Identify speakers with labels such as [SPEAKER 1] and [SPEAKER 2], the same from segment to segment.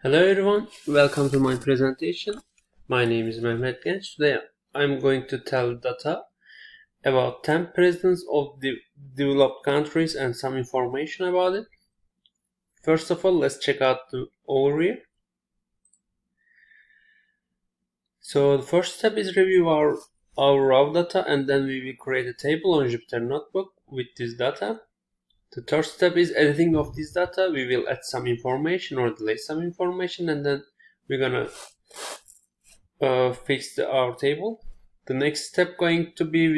[SPEAKER 1] Hello everyone, welcome to my presentation. My name is Mehmet Genç. Today I'm going to tell data about 10 presidents of the developed countries and some information about it. First of all, let's check out the overview. So the first step is review our raw data, and then we will create a table on Jupyter Notebook with this data. The third step is editing of this data. We will add some information or delete some information, and then we're gonna fix our table. The next step going to be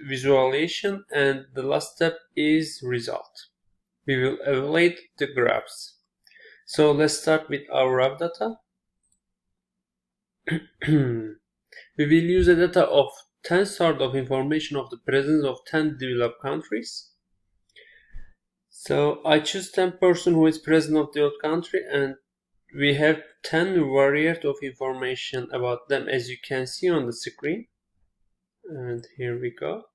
[SPEAKER 1] visualization, and the last step is result. We will evaluate the graphs. So let's start with our raw data. We will use the data of 10 sort of information of the presence of 10 developed countries. So I choose 10 person who is president of the country, and we have 10 variant of information about them, as you can see on the screen. And here we go.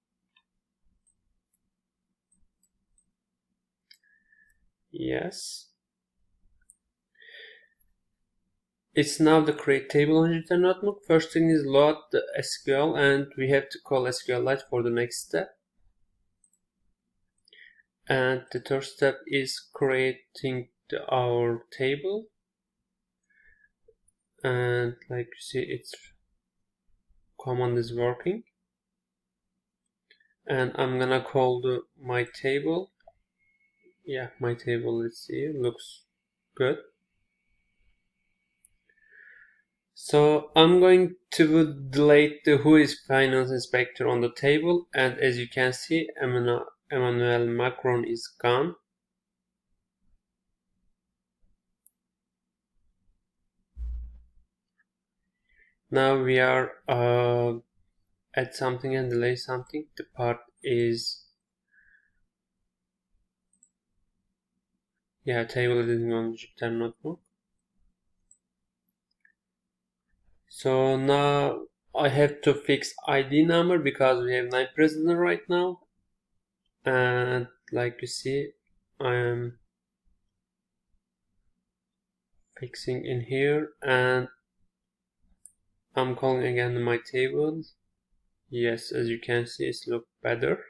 [SPEAKER 1] Yes. It's now the create table on Jupyter Notebook. First thing is load the SQL, and we have to call SQLite for the next step. And the third step is creating our table. And like you see, its command is working. And I'm gonna call my table. Yeah, my table, let's see, looks good. So I'm going to delete the who is finance inspector on the table, and as you can see, Emmanuel Macron is gone. Now we are add something and delete something. The part is table editing on Jupyter Notebook. So now I have to fix ID number because we have 9 presidents right now, and like you see, I am fixing in here, and I'm calling again my tables. Yes, as you can see, it's look better.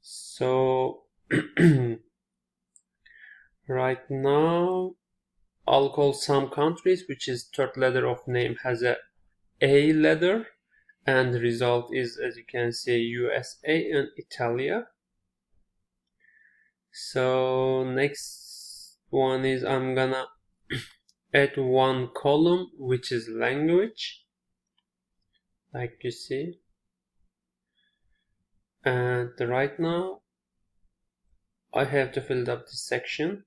[SPEAKER 1] So right now I'll call some countries, which is third letter of name has A letter, and the result is, as you can see, USA and Italia. So next one is I'm gonna add one column, which is language, like you see. And right now I have to fill up this section.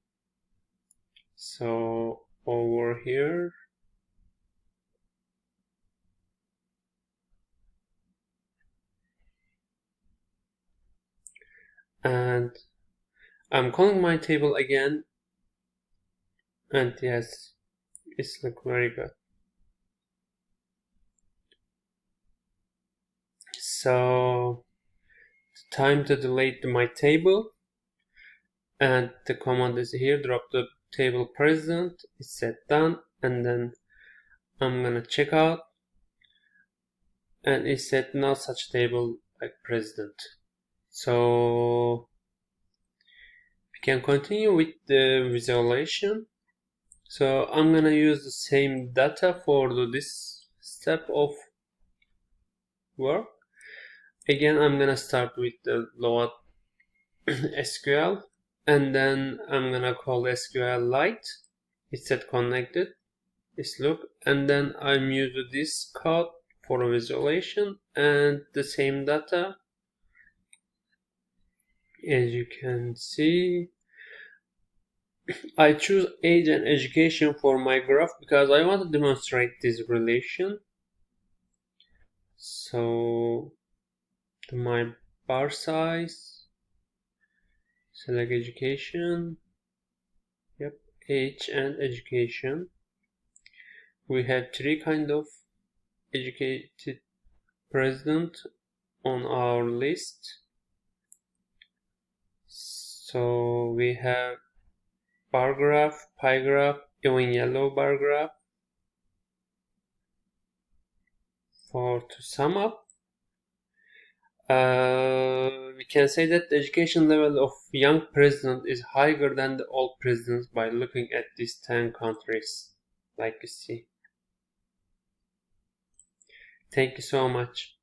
[SPEAKER 1] So over here, and I'm calling my table again, and yes, it's look very good. So time to delete my table, and the command is here, drop the table president. It's set done, and then I'm gonna check out, and it said no such table like president. So we can continue with the visualization. So I'm gonna use the same data for this step of work. Again, I'm gonna start with the load SQL, and then I'm gonna call SQLite. It's set connected. It's look, and then I'm using this code for visualization and the same data. As you can see, I choose age and education for my graph because I want to demonstrate this relation. So my bar size, select education, yep, age and education. We have 3 kind of educated president on our list. So we have bar graph, pie graph, even yellow bar graph. To sum up, we can say that the education level of young president is higher than the old presidents by looking at these 10 countries, like you see. Thank you so much.